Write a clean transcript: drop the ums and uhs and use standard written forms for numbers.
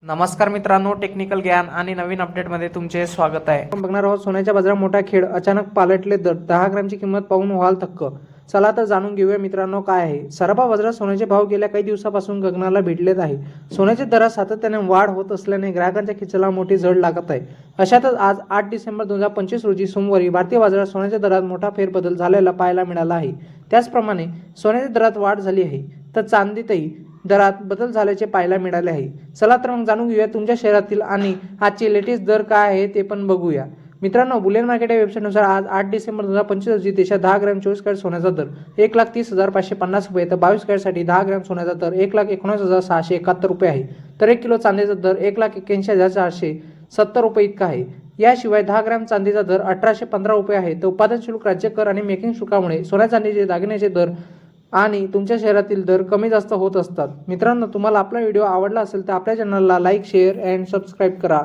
नमस्कार मित्रांनो, टेक्निकल ज्ञान आणि नवीन अपडेटमध्ये तुमचे स्वागत आहे. आपण बघणार आहोत सोन्याच्या बाजारात मोठा खेळ, अचानक पालटले दर. 10 ग्रॅमची किंमत पाहून व्हाल थक्क. चला तर जाणून घेऊया मित्रांनो काय आहे. सराफा बाजारात सोन्याचे भाव गेल्या काही दिवसापासून गगनाला भिडलेत आहे. सोन्याच्या दरात सातत्याने वाढ होत असल्याने ग्राहकांच्या खिचाला मोठी झळ लागत आहे. अशातच आज 8 डिसेंबर 2025 रोजी सोमवारी भारतीय बाजारात सोन्याच्या दरात मोठा फेरबदल झालेला पाहायला मिळाला आहे. त्याचप्रमाणे सोन्याच्या दरात वाढ झाली आहे, तर चांदीतही दरात बदल झाल्याचे पाहायला मिळाले आहे. चला तर मग जाणून घेऊया तुमच्या शहरातील आणि आजचे लेटेस्ट दर काय आहे ते पण बघूया. मित्रांनो, बुलियन मार्केट या वेबसाईटनुसार आज 8 डिसेंबर 2025 रोजी देशात 10 ग्रॅम 24 कॅरेट सोन्याचा दर 1,30,550 रुपये, तर 22 कॅरेटसाठी 10 ग्रॅम सोन्याचा दर 1,19,671 रुपये आहे. तर 1 किलो चांदीचा दर 1,81,470 रुपये इतका आहे. याशिवाय 10 ग्रॅम चांदीचा दर 1,815 रुपये आहे. तर उत्पादन शुल्क, राज्य कर आणि मेकिंग शुल्कामुळे सोन्या चांदीचे दागिन्याचे दर आणि तुमच्या शहरातील दर कमी जास्त होत असतात. मित्रांनो, तुम्हाला आपला व्हिडिओ आवडला असेल तर आपल्या चॅनलला लाईक, शेअर अँड सबस्क्राईब करा.